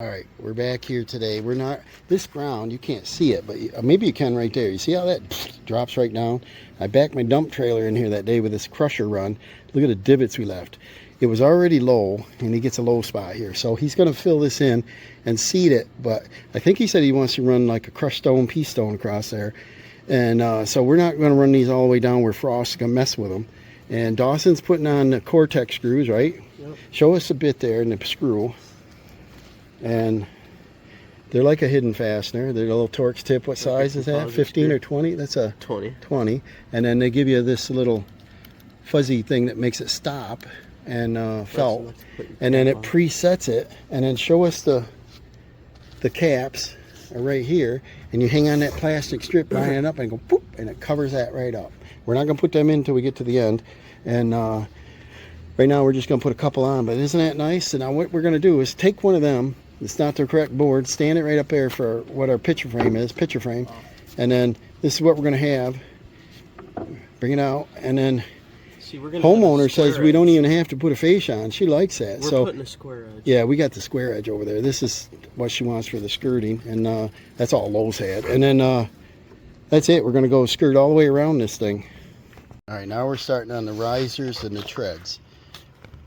All right, we're back here today. We're not, this ground, you can't see it, but maybe you can right there. You see how that drops right down? I backed my dump trailer in here that day with this crusher run. Look at the divots we left. It was already low, and he gets a low spot here. So he's going to fill this in and seed it, but I think he said he wants to run like a crushed stone, pea stone across there. And so we're not going to run these all the way down where Frost's going to mess with them. And Dawson's putting on the Cortex screws, right? Yep. Show us a bit there in the screw. And they're like a hidden fastener. They're a little Torx tip. What size is that? 15 or 20? That's a 20. And then they give you this little fuzzy thing that makes it stop and felt. And then it presets it. And then show us the caps are right here. And you hang on that plastic strip, line it up, and go poop, and it covers that right up. We're not going to put them in until we get to the end. And right now we're just going to put a couple on. But isn't that nice? And now what we're going to do is take one of them. It's not the correct board. Stand it right up there for what our picture frame is, and then this is what we're going to have. Bring it out, and then homeowner says we don't even have to put a fascia on. She likes that. We're putting a square edge. Yeah, we got the square edge over there. This is what she wants for the skirting, and that's all Lowe's had. And then that's it. We're going to go skirt all the way around this thing. All right, now we're starting on the risers and the treads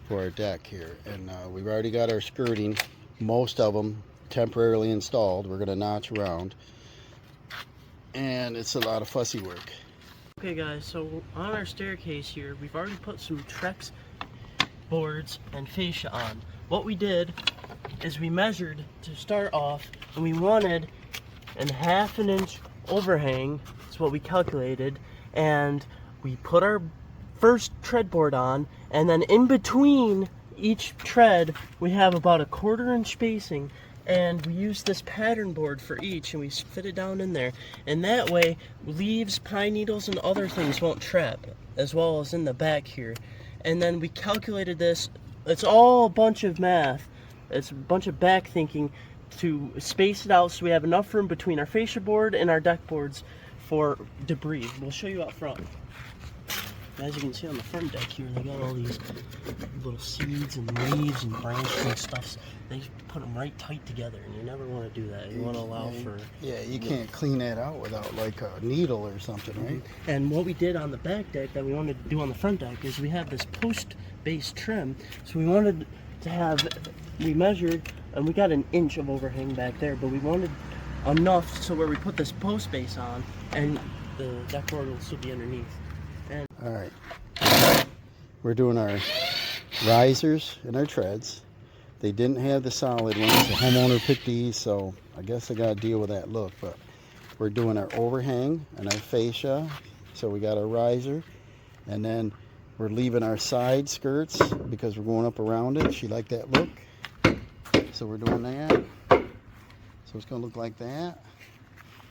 for our deck here, and we've already got our skirting. Most of them temporarily installed. We're going to notch around, and it's a lot of fussy work. Okay guys, so on our staircase here, we've already put some Trex boards and fascia on. What we did is we measured to start off, and we wanted a 1/2 inch overhang. That's what we calculated, and we put our first tread board on, and then in between each tread we have about a 1/4 inch spacing, and we use this pattern board for each, and we fit it down in there, and that way leaves, pine needles, and other things won't trap, as well as in the back here. And then we calculated this. It's all a bunch of math. It's a bunch of back thinking to space it out so we have enough room between our fascia board and our deck boards for debris. We'll show you out front. As you can see on the front deck here, they got all these little seeds and leaves and branches and stuff. They put them right tight together, and you never want to do that. You want to allow for... Yeah, you can't clean that out without like a needle or something, right? And what we did on the back deck that we wanted to do on the front deck is we have this post-based trim. So we wanted to have... We measured, and we got 1 inch of overhang back there, but we wanted enough so where we put this post base on, and the deck board will still be underneath. And all right, we're doing our risers and our treads. They didn't have the solid ones. The homeowner picked these, so I guess I got to deal with that look. But we're doing our overhang and our fascia. So we got our riser, and then we're leaving our side skirts because we're going up around it. She liked that look, so we're doing that. So it's going to look like that,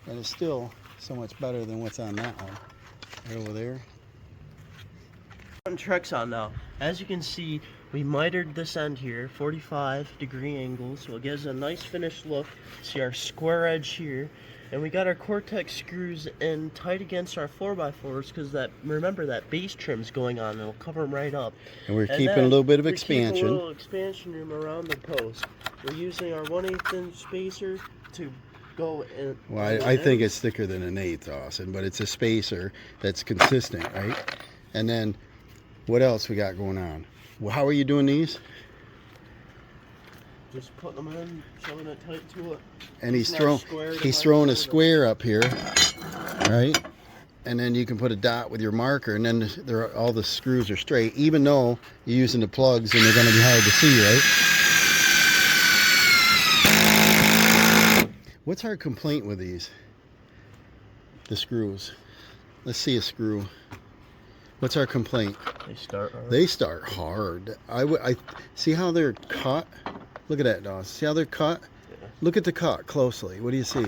and it's still so much better than what's on that one right over there. Putting Trex on now. As you can see, we mitered this end here, 45-degree angle, so it gives a nice finished look. See our square edge here, and we got our Cortex screws in tight against our 4x4s because that, remember, that base trim's going on, and it'll cover them right up. And we're keeping a little bit of expansion. Keeping a little expansion room around the post. We're using our 1/8 inch spacer to go in. Well, I think it's thicker than 1/8, Austin, but it's a spacer that's consistent, right? And then what else we got going on? Well, how are you doing these? Just putting them in, shoving it tight to it. And he's throwing a square up here, right? And then you can put a dot with your marker, and then all the screws are straight, even though you're using the plugs and they're going to be hard to see, right? What's our complaint with these? The screws. Let's see a screw. What's our complaint? They start hard. They start hard. I see how they're cut. Look at that, Dawes. See how they're cut? Yeah. Look at the cut closely. What do you see?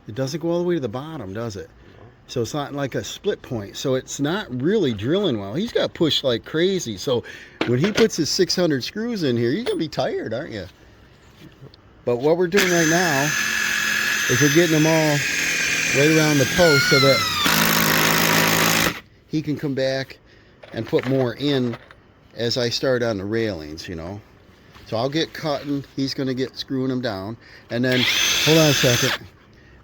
It doesn't go all the way to the bottom, does it? No. So it's not like a split point. So it's not really drilling well. He's got pushed like crazy. So when he puts his 600 screws in here, you're going to be tired, aren't you? But what we're doing right now is we're getting them all right around the post so that he can come back and put more in as I start on the railings, you know. So I'll get cutting. He's going to get screwing them down. And then, hold on a second.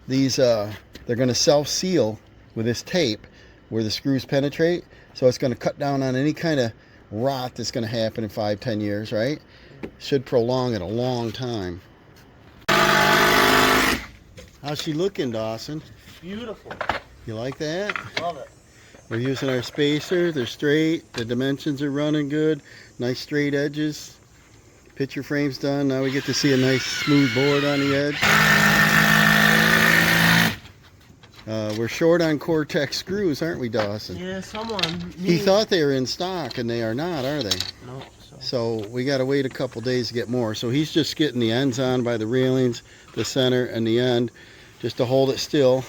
These, they're going to self-seal with this tape where the screws penetrate. So it's going to cut down on any kind of rot that's going to happen in 5-10 years, right? Should prolong it a long time. How's she looking, Dawson? Beautiful. You like that? Love it. We're using our spacers. They're straight. The dimensions are running good. Nice straight edges. Picture frame's done. Now we get to see a nice smooth board on the edge. We're short on Trex screws, aren't we, Dawson? Yeah, someone. He thought they were in stock, and they are not, are they? No. So we got to wait a couple days to get more. So he's just getting the ends on by the railings, the center, and the end, just to hold it still.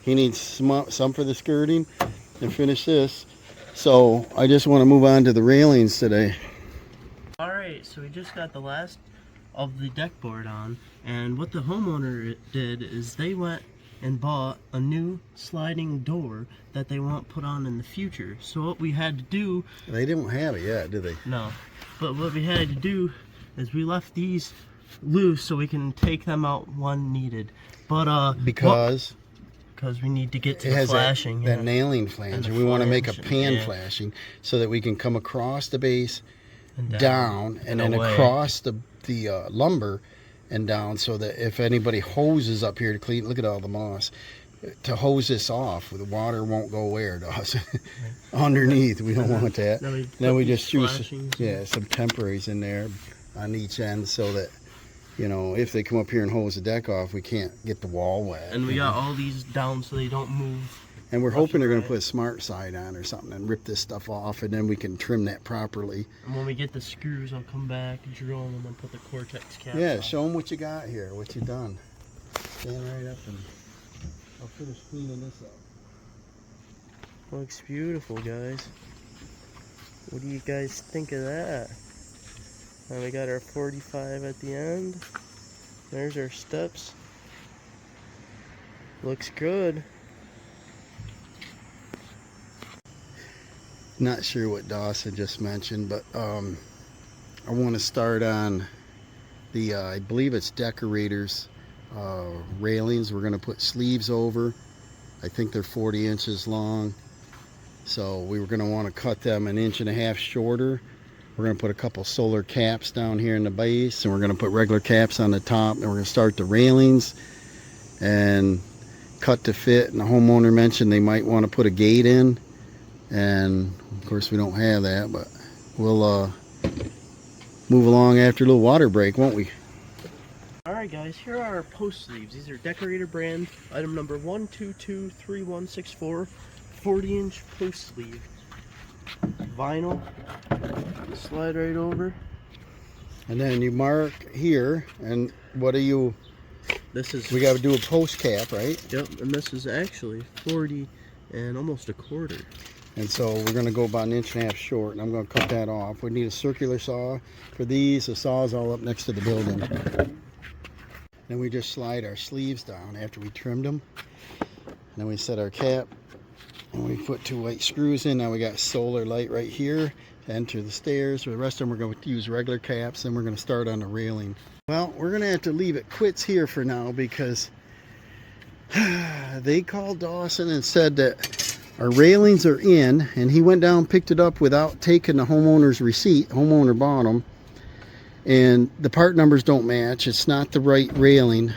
He needs some for the skirting and finish this. So I just want to move on to the railings today. Alright, so we just got the last of the deck board on, and what the homeowner did is they went and bought a new sliding door that they want put on in the future. So what we had to do... They didn't have it yet, did they? No. But what we had to do is we left these loose so we can take them out when needed. But because we need to get to it has flashing. that nailing flange, and we want to make a pan flange, flashing so that we can come across the base and down and then away. across the lumber and down, so that if anybody hoses up here to clean, look at all the moss, to hose this off, the water won't go where, Dawson? Underneath. We don't want that. Then we just choose some temporaries in there on each end so that, you know, if they come up here and hose the deck off, we can't get the wall wet. And we got all these down so they don't move. And we're hoping they're going to put a smart side on or something and rip this stuff off, and then we can trim that properly. And when we get the screws, I'll come back, drill them, and then put the Trex cap on. Show them what you got here, what you done. Stand right up and I'll finish cleaning this up. Looks beautiful, guys. What do you guys think of that? And we got our 45 at the end. There's our steps. Looks good. Not sure what Dawson just mentioned, but I want to start on the, I believe it's decorators railings. We're going to put sleeves over. I think they're 40 inches long. So we were going to want to cut them 1.5 inches shorter. We're going to put a couple solar caps down here in the base, and we're going to put regular caps on the top, and we're going to start the railings and cut to fit. And the homeowner mentioned they might want to put a gate in, and of course we don't have that, but we'll move along after a little water break, won't we? Alright guys, here are our post sleeves. These are Decorator brand, item number 1223164, 40-inch post sleeve. Vinyl, slide right over. And then you mark here, and what do you... This is... We got to do a post cap, right? Yep, and this is actually 40 and almost 1/4. And so we're going to go about 1.5 inches short, and I'm going to cut that off. We need a circular saw for these. The saw is all up next to the building. Then we just slide our sleeves down after we trimmed them. And then we set our cap, and we put 2 white screws in. Now we got solar light right here to enter the stairs. For the rest of them, we're going to use regular caps, and we're going to start on the railing. Well, we're going to have to leave it quits here for now because they called Dawson and said that our railings are in, and he went down and picked it up without taking the homeowner's receipt. Homeowner bought them, and the part numbers don't match. It's not the right railing,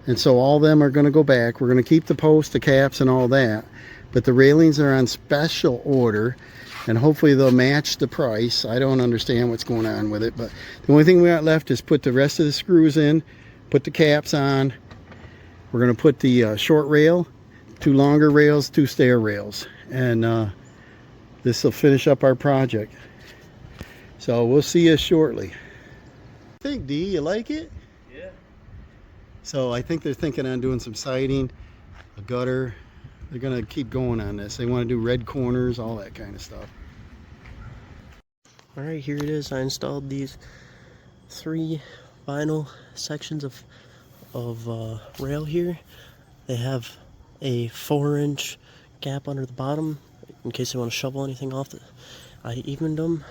and so all of them are going to go back. We're going to keep the posts, the caps, and all that, but the railings are on special order, and hopefully they'll match the price. I don't understand what's going on with it, but the only thing we got left is put the rest of the screws in, put the caps on. We're going to put the short rail, 2 longer rails, 2 stair rails, and this will finish up our project. So we'll see you shortly. I think, D, you like it? Yeah. So I think they're thinking on doing some siding, a gutter. They're going to keep going on this. They want to do red corners, all that kind of stuff. Alright, here it is. I installed these 3 vinyl sections of rail here. They have a 4-inch gap under the bottom in case they want to shovel anything off. I evened them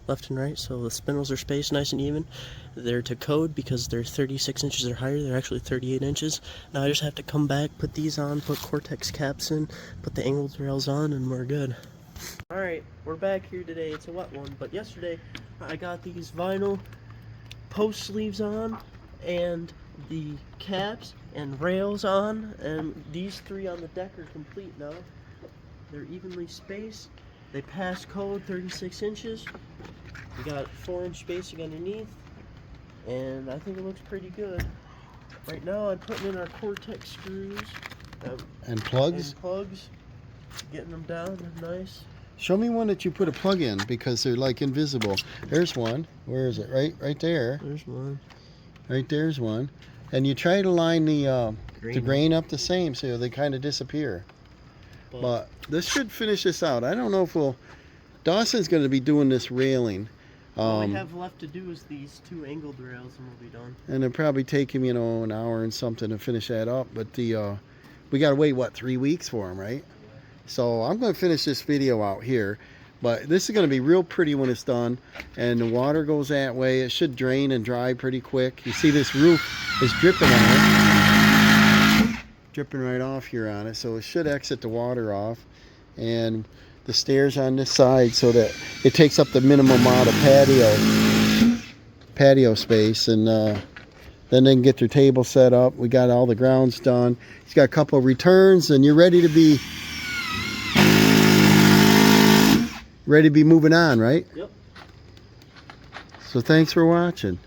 left and right, so the spindles are spaced nice and even. They're to code because they're 36 inches or higher. They're actually 38 inches. Now I just have to come back, put these on, put Cortex caps in, put the angled rails on, and we're good. Alright, we're back here today. It's a wet one, but yesterday I got these vinyl post sleeves on and the caps and rails on, and these three on the deck are complete now. They're evenly spaced. They pass code 36 inches. We got 4-inch spacing underneath, and I think it looks pretty good. Right now I'm putting in our Cortex screws And plugs? and plugs, getting them down. They're nice. Show me one that you put a plug in, because they're like invisible. There's one. Where is it? Right there. There's one. Right there's one. And you try to line the grain up the same so they kind of disappear. But this should finish this out. I don't know if Dawson's going to be doing this railing. All we have left to do is these 2 angled rails, and we'll be done. And it'll probably take him, an hour and something to finish that up. But we got to wait, what, 3 weeks for him, right? So I'm going to finish this video out here. But this is going to be real pretty when it's done. And the water goes that way. It should drain and dry pretty quick. You see this roof is dripping on it. Dripping right off here on it. So it should exit the water off. And the stairs on this side so that it takes up the minimum amount of patio space. And then they can get their table set up. We got all the grounds done. He's got a couple of returns, and you're ready to be moving on, right? Yep. So thanks for watching.